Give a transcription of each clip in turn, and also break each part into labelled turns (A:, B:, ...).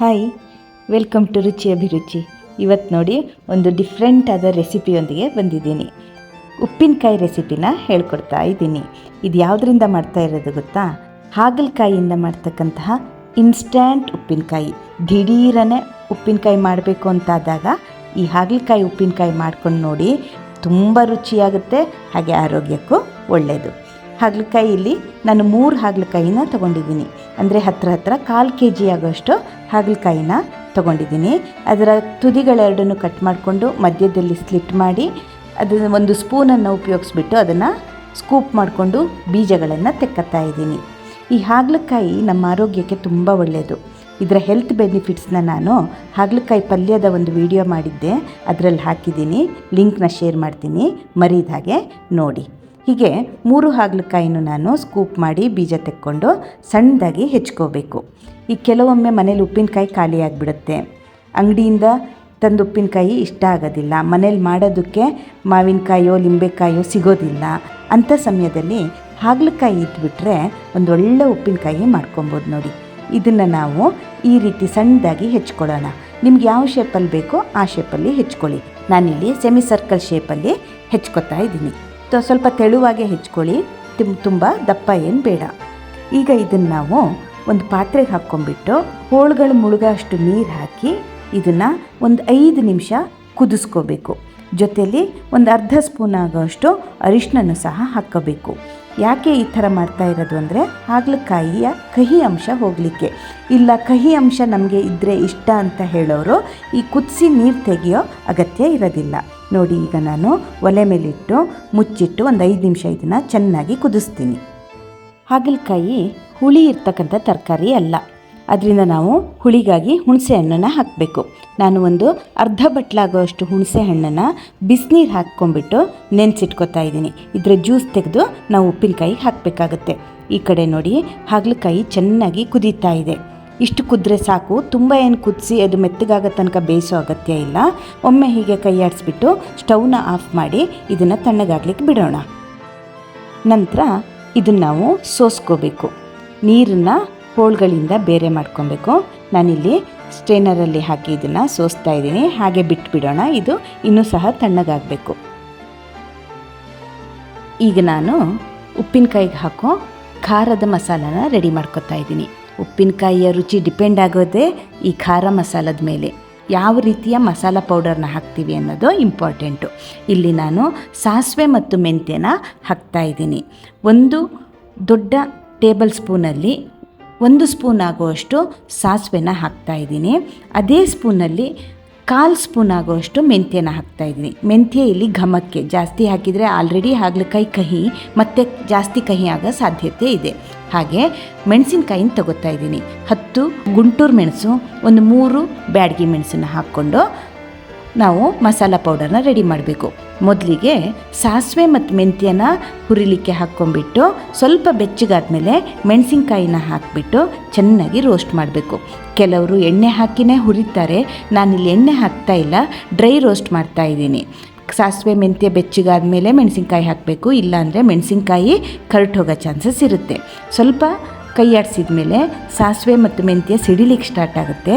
A: Hi, welcome to ರುಚಿ ಅಭಿರುಚಿ. ಇವತ್ತು ನೋಡಿ ಒಂದು ಡಿಫ್ರೆಂಟ್ ಆದ ರೆಸಿಪಿಯೊಂದಿಗೆ ಬಂದಿದ್ದೀನಿ. ಉಪ್ಪಿನಕಾಯಿ ರೆಸಿಪಿನ ಹೇಳ್ಕೊಡ್ತಾ ಇದ್ದೀನಿ. ಇದು ಯಾವುದರಿಂದ ಮಾಡ್ತಾ ಇರೋದು ಗೊತ್ತಾ? ಹಾಗಲಕಾಯಿಯಿಂದ ಮಾಡ್ತಕ್ಕಂತಹ ಇನ್ಸ್ಟ್ಯಾಂಟ್ ಉಪ್ಪಿನಕಾಯಿ. ದಿಢೀರನೆ ಉಪ್ಪಿನಕಾಯಿ ಮಾಡಬೇಕು ಅಂತಾದಾಗ ಈ ಹಾಗಲಕಾಯಿ ಉಪ್ಪಿನಕಾಯಿ ಮಾಡ್ಕೊಂಡು ನೋಡಿ, ತುಂಬ ರುಚಿಯಾಗುತ್ತೆ, ಹಾಗೆ ಆರೋಗ್ಯಕ್ಕೂ ಒಳ್ಳೆಯದು. ಹಾಗಲಕಾಯಿ ಇಲ್ಲಿ ನಾನು 3 ಹಾಗಲಕಾಯಿನ ತೊಗೊಂಡಿದ್ದೀನಿ. ಅಂದರೆ ಹತ್ರ 1/4 kg ಆಗೋಷ್ಟು ಹಾಗಲಕಾಯಿನ ತೊಗೊಂಡಿದ್ದೀನಿ. ಅದರ ತುದಿಗಳೆರಡನ್ನು ಕಟ್ ಮಾಡಿಕೊಂಡು ಮಧ್ಯದಲ್ಲಿ ಸ್ಲಿಟ್ ಮಾಡಿ ಅದನ್ನು ಒಂದು ಸ್ಪೂನನ್ನು ಉಪಯೋಗಿಸ್ಬಿಟ್ಟು ಅದನ್ನು ಸ್ಕೂಪ್ ಮಾಡಿಕೊಂಡು ಬೀಜಗಳನ್ನು ತೆಕ್ಕತ್ತಾ ಇದ್ದೀನಿ. ಈ ಹಾಗಲಕಾಯಿ ನಮ್ಮ ಆರೋಗ್ಯಕ್ಕೆ ತುಂಬ ಒಳ್ಳೆಯದು. ಇದರ ಹೆಲ್ತ್ ಬೆನಿಫಿಟ್ಸ್ನ ನಾನು ಹಾಗಲಕಾಯಿ ಪಲ್ಯದ ಒಂದು ವಿಡಿಯೋ ಮಾಡಿದ್ದೆ, ಅದರಲ್ಲಿ ಹಾಕಿದ್ದೀನಿ. ಲಿಂಕ್ನ ಶೇರ್ ಮಾಡ್ತೀನಿ, ಮರೀದ ಹಾಗೆ ನೋಡಿ. ಹೀಗೆ 3 ಹಾಗಲಕಾಯಿನೂ ನಾನು ಸ್ಕೂಪ್ ಮಾಡಿ ಬೀಜ ತೆಕ್ಕೊಂಡು ಸಣ್ಣದಾಗಿ ಹೆಚ್ಕೋಬೇಕು. ಈ ಕೆಲವೊಮ್ಮೆ ಮನೇಲಿ ಉಪ್ಪಿನಕಾಯಿ ಖಾಲಿ ಆಗಿಬಿಡುತ್ತೆ. ಅಂಗಡಿಯಿಂದ ತಂದು ಉಪ್ಪಿನಕಾಯಿ ಇಷ್ಟ ಆಗೋದಿಲ್ಲ, ಮನೇಲಿ ಮಾಡೋದಕ್ಕೆ ಮಾವಿನಕಾಯೋ ಲಿಂಬೆಕಾಯೋ ಸಿಗೋದಿಲ್ಲ. ಅಂಥ ಸಮಯದಲ್ಲಿ ಹಾಗಲಕಾಯಿ ಇಟ್ಬಿಟ್ರೆ ಒಂದೊಳ್ಳೆ ಉಪ್ಪಿನಕಾಯಿ ಮಾಡ್ಕೊಬೋದು ನೋಡಿ. ಇದನ್ನು ನಾವು ಈ ರೀತಿ ಸಣ್ಣದಾಗಿ ಹೆಚ್ಕೊಳ್ಳೋಣ. ನಿಮ್ಗೆ ಯಾವ ಶೇಪಲ್ಲಿ ಬೇಕೋ ಆ ಶೇಪಲ್ಲಿ ಹೆಚ್ಕೊಳ್ಳಿ. ನಾನಿಲ್ಲಿ ಸೆಮಿ ಸರ್ಕಲ್ ಶೇಪಲ್ಲಿ ಹೆಚ್ಕೊತಾ ಇದ್ದೀನಿ. ಸ್ವಲ್ಪ ತೆಳುವಾಗೆ ಹೆಚ್ಕೊಳ್ಳಿ, ತುಂಬ ದಪ್ಪ ಏನು ಬೇಡ. ಈಗ ಇದನ್ನು ನಾವು ಒಂದು ಪಾತ್ರೆಗೆ ಹಾಕ್ಕೊಂಡ್ಬಿಟ್ಟು ಹೋಳುಗಳು ಮುಳುಗೋ ಅಷ್ಟು ನೀರು ಹಾಕಿ ಇದನ್ನು ಒಂದು 5 ನಿಮಿಷ ಕುದಿಸ್ಕೋಬೇಕು. ಜೊತೆಯಲ್ಲಿ ಒಂದು ಅರ್ಧ ಸ್ಪೂನ್ ಆಗೋಷ್ಟು ಅರಿಶಿನನ್ನು ಸಹ ಹಾಕ್ಕೋಬೇಕು. ಯಾಕೆ ಈ ಥರ ಮಾಡ್ತಾ ಇರೋದು ಅಂದರೆ ಹಾಗಲಕಾಯಿಯ ಕಹಿ ಅಂಶ ಹೋಗಲಿಕ್ಕೆ. ಇಲ್ಲ ಕಹಿ ಅಂಶ ನಮಗೆ ಇದ್ದರೆ ಇಷ್ಟ ಅಂತ ಹೇಳೋರು ಈ ಕುದಿಸಿ ನೀರು ತೆಗೆಯೋ ಅಗತ್ಯ ಇರೋದಿಲ್ಲ. ನೋಡಿ, ಈಗ ನಾನು ಒಲೆ ಮೇಲಿಟ್ಟು ಮುಚ್ಚಿಟ್ಟು ಒಂದು 5 ನಿಮಿಷ ಇದನ್ನು ಚೆನ್ನಾಗಿ ಕುದಿಸ್ತೀನಿ. ಹಾಗಲಕಾಯಿ ಹುಳಿ ಇರ್ತಕ್ಕಂಥ ತರಕಾರಿ ಅಲ್ಲ, ಅದರಿಂದ ನಾವು ಹುಳಿಗಾಗಿ ಹುಣಸೆ ಹಣ್ಣನ್ನು ಹಾಕಬೇಕು. ನಾನು ಒಂದು ಅರ್ಧ ಬಟ್ಲಾಗೋಷ್ಟು ಹುಣಸೆ ಹಣ್ಣನ್ನು ಬಿಸಿನೀರು ಹಾಕ್ಕೊಂಡ್ಬಿಟ್ಟು ನೆನೆಸಿಟ್ಕೊತಾ ಇದ್ದೀನಿ. ಇದರ ಜ್ಯೂಸ್ ತೆಗೆದು ನಾವು ಉಪ್ಪಿನಕಾಯಿಗೆ ಹಾಕಬೇಕಾಗುತ್ತೆ. ಈ ಕಡೆ ನೋಡಿ, ಹಾಗಲಕಾಯಿ ಚೆನ್ನಾಗಿ ಕುದೀತಾ ಇದೆ. ಇಷ್ಟು ಕುದ್ರೆ ಸಾಕು, ತುಂಬ ಏನು ಕುದಿಸಿ ಅದು ಮೆತ್ತಗಾಗೋ ತನಕ ಬೇಯಿಸೋ ಅಗತ್ಯ ಇಲ್ಲ. ಒಮ್ಮೆ ಹೀಗೆ ಕೈ ಆಡಿಸ್ಬಿಟ್ಟು ಸ್ಟವ್ನ ಆಫ್ ಮಾಡಿ ಇದನ್ನು ತಣ್ಣಗಾಗ್ಲಿಕ್ಕೆ ಬಿಡೋಣ. ನಂತರ ಇದನ್ನು ನಾವು ಸೋಸ್ಕೋಬೇಕು. ನೀರನ್ನು ಹೋಳುಗಳಿಂದ ಬೇರೆ ಮಾಡ್ಕೊಬೇಕು. ನಾನಿಲ್ಲಿ ಸ್ಟ್ರೈನರಲ್ಲಿ ಹಾಕಿ ಇದನ್ನು ಸೋಸ್ತಾ ಇದ್ದೀನಿ. ಹಾಗೆ ಬಿಟ್ಬಿಡೋಣ, ಇದು ಇನ್ನೂ ಸಹ ತಣ್ಣಗಾಗಬೇಕು. ಈಗ ನಾನು ಉಪ್ಪಿನಕಾಯಿಗೆ ಹಾಕೋ ಖಾರದ ಮಸಾಲಾನ ರೆಡಿ ಮಾಡ್ಕೊತಾ ಇದ್ದೀನಿ. ಉಪ್ಪಿನಕಾಯಿಯ ರುಚಿ ಡಿಪೆಂಡ್ ಆಗೋದೇ ಈ ಖಾರ ಮಸಾಲದ ಮೇಲೆ. ಯಾವ ರೀತಿಯ ಮಸಾಲ ಪೌಡರ್ನ ಹಾಕ್ತೀವಿ ಅನ್ನೋದು ಇಂಪಾರ್ಟೆಂಟು. ಇಲ್ಲಿ ನಾನು ಸಾಸಿವೆ ಮತ್ತು ಮೆಂತ್ಯನ ಹಾಕ್ತಾ ಇದ್ದೀನಿ. ಒಂದು ದೊಡ್ಡ ಟೇಬಲ್ ಸ್ಪೂನಲ್ಲಿ 1 ಸ್ಪೂನ್ ಆಗುವಷ್ಟು ಸಾಸಿವೆನ ಹಾಕ್ತಾ ಇದ್ದೀನಿ. ಅದೇ ಸ್ಪೂನಲ್ಲಿ 1/4 ಸ್ಪೂನ್ ಆಗುವಷ್ಟು ಮೆಂತ್ಯನ ಹಾಕ್ತಾ ಇದ್ದೀನಿ. ಮೆಂತ್ಯ ಇಲ್ಲಿ ಘಮಕ್ಕೆ, ಜಾಸ್ತಿ ಹಾಕಿದರೆ ಆಲ್ರೆಡಿ ಹಾಗಲಕಾಯಿ ಕಹಿ ಮತ್ತು ಜಾಸ್ತಿ ಕಹಿ ಆಗೋ ಸಾಧ್ಯತೆ ಇದೆ. ಹಾಗೆ ಮೆಣಸಿನ್ಕಾಯಿನ ತಗೋತಾ ಇದ್ದೀನಿ. 10 ಗುಂಟೂರು ಮೆಣಸು, ಒಂದು 3 ಬ್ಯಾಡಗಿ ಮೆಣಸನ್ನು ಹಾಕ್ಕೊಂಡು ನಾವು ಮಸಾಲ ಪೌಡರ್ನ ರೆಡಿ ಮಾಡಬೇಕು. ಮೊದಲಿಗೆ ಸಾಸಿವೆ ಮತ್ತು ಮೆಂತ್ಯನ ಹುರಿಲಿಕ್ಕೆ ಹಾಕ್ಕೊಂಡ್ಬಿಟ್ಟು ಸ್ವಲ್ಪ ಬೆಚ್ಚಗಾದ್ಮೇಲೆ ಮೆಣಸಿನ್ಕಾಯಿನ ಹಾಕಿಬಿಟ್ಟು ಚೆನ್ನಾಗಿ ರೋಸ್ಟ್ ಮಾಡಬೇಕು. ಕೆಲವರು ಎಣ್ಣೆ ಹಾಕಿನೇ ಹುರಿತಾರೆ, ನಾನಿಲ್ಲಿ ಎಣ್ಣೆ ಹಾಕ್ತಾ ಇಲ್ಲ, ಡ್ರೈ ರೋಸ್ಟ್ ಮಾಡ್ತಾ ಇದ್ದೀನಿ. ಸಾಸಿವೆ ಮೆಂತ್ಯ ಬೆಚ್ಚಗಾದ್ಮೇಲೆ ಮೆಣಸಿನ್ಕಾಯಿ ಹಾಕಬೇಕು, ಇಲ್ಲಾಂದರೆ ಮೆಣಸಿನ್ಕಾಯಿ ಕರಟೋಗೋ ಚಾನ್ಸಸ್ ಇರುತ್ತೆ. ಸ್ವಲ್ಪ ಕೈ ಆಡಿಸಿದ ಮೇಲೆ ಸಾಸಿವೆ ಮತ್ತು ಮೆಂತ್ಯ ಸಿಡಿಲಿಕ್ಕೆ ಸ್ಟಾರ್ಟ್ ಆಗುತ್ತೆ.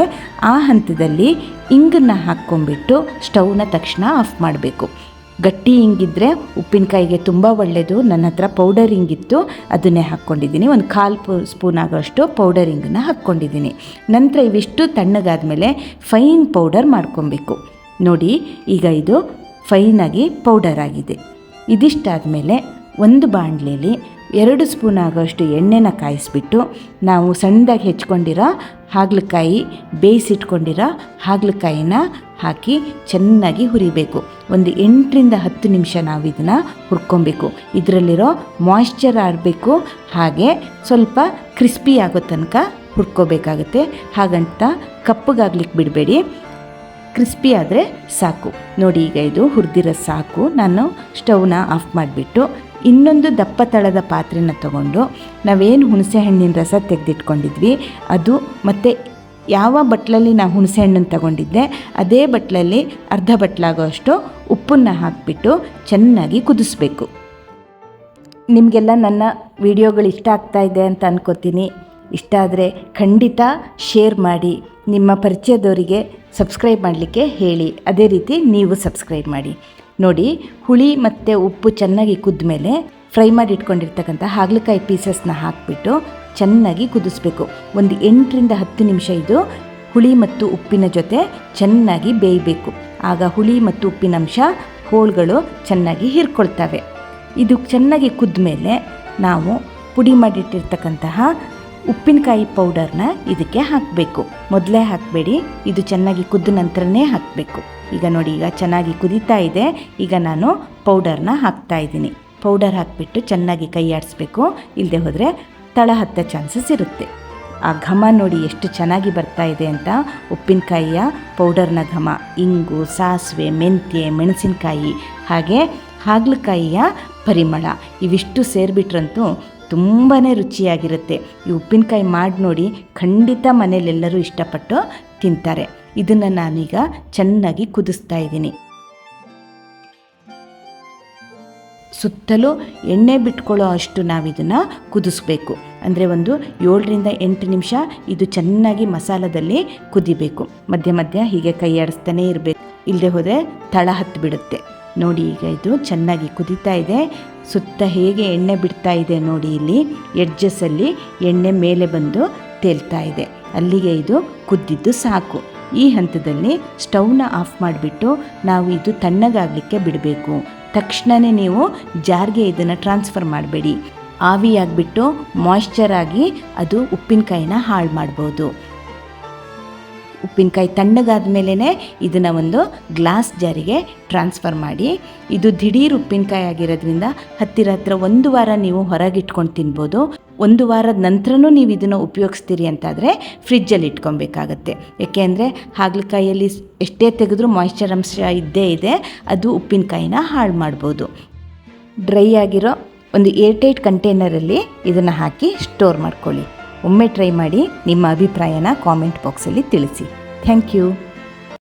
A: ಆ ಹಂತದಲ್ಲಿ ಇಂಗನ್ನು ಹಾಕ್ಕೊಂಡ್ಬಿಟ್ಟು ಸ್ಟವ್ನ ತಕ್ಷಣ ಆಫ್ ಮಾಡಬೇಕು. ಗಟ್ಟಿ ಇಂಗಿದ್ರೆ ಉಪ್ಪಿನಕಾಯಿಗೆ ತುಂಬ ಒಳ್ಳೆಯದು. ನನ್ನ ಹತ್ರ ಪೌಡರ್ ಇಂಗಿತ್ತು, ಅದನ್ನೇ ಹಾಕ್ಕೊಂಡಿದ್ದೀನಿ. ಒಂದು 1/4 ಸ್ಪೂನ್ ಆಗೋಷ್ಟು ಪೌಡರ್ ಇಂಗನ್ನು ಹಾಕ್ಕೊಂಡಿದ್ದೀನಿ. ನಂತರ ಇವಿಷ್ಟು ತಣ್ಣಗಾದ್ಮೇಲೆ ಫೈನ್ ಪೌಡರ್ ಮಾಡ್ಕೊಬೇಕು. ನೋಡಿ, ಈಗ ಇದು ಫೈನಾಗಿ ಪೌಡರ್ ಆಗಿದೆ. ಇದಿಷ್ಟಾದಮೇಲೆ ಒಂದು ಬಾಣಲೆಯಲ್ಲಿ 2 ಸ್ಪೂನ್ ಆಗೋಷ್ಟು ಎಣ್ಣೆನ ಕಾಯಿಸ್ಬಿಟ್ಟು ನಾವು ಸಣ್ಣದಾಗಿ ಹೆಚ್ಕೊಂಡಿರೋ ಹಾಗಲಕಾಯಿ, ಬೇಯಿಸಿಟ್ಕೊಂಡಿರೋ ಹಾಗಲಕಾಯಿನ ಹಾಕಿ ಚೆನ್ನಾಗಿ ಹುರಿಬೇಕು. ಒಂದು 8ರಿಂದ 10 ನಿಮಿಷ ನಾವು ಇದನ್ನು ಹುರ್ಕೊಬೇಕು. ಇದರಲ್ಲಿರೋ ಮಾಯ್ಶ್ಚರ್ ಆಡಬೇಕು, ಹಾಗೆ ಸ್ವಲ್ಪ ಕ್ರಿಸ್ಪಿ ಆಗೋ ತನಕ ಹುರ್ಕೋಬೇಕಾಗುತ್ತೆ. ಹಾಗಂತ ಕಪ್ಪಗಾಗ್ಲಿಕ್ಕೆ ಬಿಡಬೇಡಿ, ಕ್ರಿಸ್ಪಿ ಆದರೆ ಸಾಕು. ನೋಡಿ, ಈಗ ಇದು ಹುರಿದಿರೋ ಸಾಕು. ನಾನು ಸ್ಟವ್ನ ಆಫ್ ಮಾಡಿಬಿಟ್ಟು ಇನ್ನೊಂದು ದಪ್ಪ ತಳದ ಪಾತ್ರೆನ ತಗೊಂಡು ನಾವೇನು ಹುಣಸೆ ಹಣ್ಣಿನ ರಸ ತೆಗೆದಿಟ್ಕೊಂಡಿದ್ವಿ ಅದು, ಮತ್ತು ಯಾವ ಬಟ್ಲಲ್ಲಿ ನಾವು ಹುಣಸೆ ಹಣ್ಣನ್ನು ತಗೊಂಡಿದ್ದೆ ಅದೇ ಬಟ್ಲಲ್ಲಿ ಅರ್ಧ ಬಟ್ಲಾಗೋಷ್ಟು ಉಪ್ಪನ್ನು ಹಾಕಿಬಿಟ್ಟು ಚೆನ್ನಾಗಿ ಕುದಿಸ್ಬೇಕು. ನಿಮಗೆಲ್ಲ ನನ್ನ ವಿಡಿಯೋಗಳು ಇಷ್ಟ ಆಗ್ತಾಯಿದೆ ಅಂತ ಅನ್ಕೋತೀನಿ. ಇಷ್ಟ ಆದರೆ ಖಂಡಿತ ಶೇರ್ ಮಾಡಿ, ನಿಮ್ಮ ಪರಿಚಯದವರಿಗೆ ಸಬ್ಸ್ಕ್ರೈಬ್ ಮಾಡಲಿಕ್ಕೆ ಹೇಳಿ. ಅದೇ ರೀತಿ ನೀವು ಸಬ್ಸ್ಕ್ರೈಬ್ ಮಾಡಿ. ನೋಡಿ, ಹುಳಿ ಮತ್ತು ಉಪ್ಪು ಚೆನ್ನಾಗಿ ಕುದ್ದ ಮೇಲೆ ಫ್ರೈ ಮಾಡಿ ಇಟ್ಕೊಂಡಿರ್ತಕ್ಕಂಥ ಹಾಗಲಕಾಯಿ ಪೀಸಸ್ನ ಹಾಕಿಬಿಟ್ಟು ಚೆನ್ನಾಗಿ ಕುದಿಸ್ಬೇಕು. ಒಂದು 8ರಿಂದ 10 ನಿಮಿಷ ಇದು ಹುಳಿ ಮತ್ತು ಉಪ್ಪಿನ ಜೊತೆ ಚೆನ್ನಾಗಿ ಬೇಯಬೇಕು. ಆಗ ಹುಳಿ ಮತ್ತು ಉಪ್ಪಿನ ಅಂಶ ಹೋಳುಗಳು ಚೆನ್ನಾಗಿ ಹೀರ್ಕೊಳ್ತವೆ. ಇದು ಚೆನ್ನಾಗಿ ಕುದ್ದ ಮೇಲೆ ನಾವು ಪುಡಿ ಮಾಡಿಟ್ಟಿರ್ತಕ್ಕಂತಹ ಉಪ್ಪಿನಕಾಯಿ ಪೌಡರ್ನ ಇದಕ್ಕೆ ಹಾಕಬೇಕು. ಮೊದಲೇ ಹಾಕಬೇಡಿ, ಇದು ಚೆನ್ನಾಗಿ ಕುದ್ದ ನಂತರನೇ ಹಾಕಬೇಕು. ಈಗ ನೋಡಿ, ಈಗ ಚೆನ್ನಾಗಿ ಕುದೀತಾ ಇದೆ. ಈಗ ನಾನು ಪೌಡರ್ನ ಹಾಕ್ತಾಯಿದ್ದೀನಿ. ಪೌಡರ್ ಹಾಕಿಬಿಟ್ಟು ಚೆನ್ನಾಗಿ ಕೈ ಆಡಿಸ್ಬೇಕು, ಇಲ್ಲದೆ ಹೋದರೆ ತಳ ಹತ್ತೋ ಚಾನ್ಸಸ್ ಇರುತ್ತೆ. ಆ ಘಮ ನೋಡಿ ಎಷ್ಟು ಚೆನ್ನಾಗಿ ಬರ್ತಾ ಇದೆ ಅಂತ. ಉಪ್ಪಿನಕಾಯಿಯ ಪೌಡರ್ನ ಘಮ, ಇಂಗು, ಸಾಸಿವೆ, ಮೆಂತ್ಯ, ಮೆಣಸಿನಕಾಯಿ ಹಾಗೆ ಹಾಗಲಕಾಯಿಯ ಪರಿಮಳ ಇವಿಷ್ಟು ಸೇರಿಬಿಟ್ರಂತೂ ತುಂಬಾ ರುಚಿಯಾಗಿರುತ್ತೆ. ಈ ಉಪ್ಪಿನಕಾಯಿ ಮಾಡಿ ನೋಡಿ, ಖಂಡಿತ ಮನೇಲೆಲ್ಲರೂ ಇಷ್ಟಪಟ್ಟು ತಿಂತಾರೆ. ಇದನ್ನು ನಾನೀಗ ಚೆನ್ನಾಗಿ ಕುದಿಸ್ತಾ ಇದ್ದೀನಿ. ಸುತ್ತಲೂ ಎಣ್ಣೆ ಬಿಟ್ಕೊಳ್ಳೋ ಅಷ್ಟು ನಾವಿದನ್ನು ಕುದಿಸ್ಬೇಕು. ಅಂದರೆ ಒಂದು 7ರಿಂದ 8 ನಿಮಿಷ ಇದು ಚೆನ್ನಾಗಿ ಮಸಾಲದಲ್ಲಿ ಕುದಿಬೇಕು. ಮಧ್ಯ ಮಧ್ಯ ಹೀಗೆ ಕೈ ಆಡಿಸ್ತಾನೇ ಇರಬೇಕು, ಇಲ್ಲದೆ ಹೋದರೆ ತಳ ಹತ್ತು ಬಿಡುತ್ತೆ. ನೋಡಿ, ಈಗ ಇದು ಚೆನ್ನಾಗಿ ಕುದೀತಾ ಇದೆ. ಸುತ್ತ ಹೇಗೆ ಎಣ್ಣೆ ಬಿಡ್ತಾ ಇದೆ ನೋಡಿ, ಇಲ್ಲಿ ಎಡ್ಜಸ್ಸಲ್ಲಿ ಎಣ್ಣೆ ಮೇಲೆ ಬಂದು ತೇಲ್ತಾ ಇದೆ. ಅಲ್ಲಿಗೆ ಇದು ಕುದ್ದಿದ್ದು ಸಾಕು. ಈ ಹಂತದಲ್ಲಿ ಸ್ಟವ್ನ ಆಫ್ ಮಾಡಿಬಿಟ್ಟು ನಾವು ಇದು ತಣ್ಣಗಾಗಲಿಕ್ಕೆ ಬಿಡಬೇಕು. ತಕ್ಷಣವೇ ನೀವು ಜಾರ್ಗೆ ಇದನ್ನು ಟ್ರಾನ್ಸ್ಫರ್ ಮಾಡಬೇಡಿ. ಆವಿಯಾಗಿಬಿಟ್ಟು ಮಾಯ್ಶ್ಚರ್ ಆಗಿ ಅದು ಉಪ್ಪಿನಕಾಯಿನ ಹಾಳು ಮಾಡ್ಬೋದು. ಉಪ್ಪಿನಕಾಯಿ ತಣ್ಣಗಾದ ಮೇಲೇ ಇದನ್ನು ಒಂದು ಗ್ಲಾಸ್ ಜಾರಿಗೆ ಟ್ರಾನ್ಸ್ಫರ್ ಮಾಡಿ. ಇದು ದಿಢೀರ್ ಉಪ್ಪಿನಕಾಯಿ ಆಗಿರೋದ್ರಿಂದ ಹತ್ತಿರ 1 ವಾರ ನೀವು ಹೊರಗಿಟ್ಕೊಂಡು ತಿನ್ಬೋದು. 1 ವಾರದ ನಂತರನೂ ನೀವು ಇದನ್ನು ಉಪಯೋಗಿಸ್ತೀರಿ ಅಂತಾದರೆ ಫ್ರಿಜ್ಜಲ್ಲಿ ಇಟ್ಕೊಬೇಕಾಗತ್ತೆ. ಏಕೆಂದರೆ ಹಾಗಲಕಾಯಿಯಲ್ಲಿ ಎಷ್ಟೇ ತೆಗೆದ್ರೂ ಮಾಯ್ಶ್ಚರ್ ಅಂಶ ಇದ್ದೇ ಇದೆ, ಅದು ಉಪ್ಪಿನಕಾಯಿನ ಹಾಳು ಮಾಡ್ಬೋದು. ಡ್ರೈ ಆಗಿರೋ ಒಂದು ಏರ್ಟೈಟ್ ಕಂಟೈನರಲ್ಲಿ ಇದನ್ನು ಹಾಕಿ ಸ್ಟೋರ್ ಮಾಡ್ಕೊಳ್ಳಿ. ಒಮ್ಮೆ ಟ್ರೈ ಮಾಡಿ, ನಿಮ್ಮ ಅಭಿಪ್ರಾಯನ ಕಾಮೆಂಟ್ ಬಾಕ್ಸಲ್ಲಿ ತಿಳಿಸಿ. Thank you.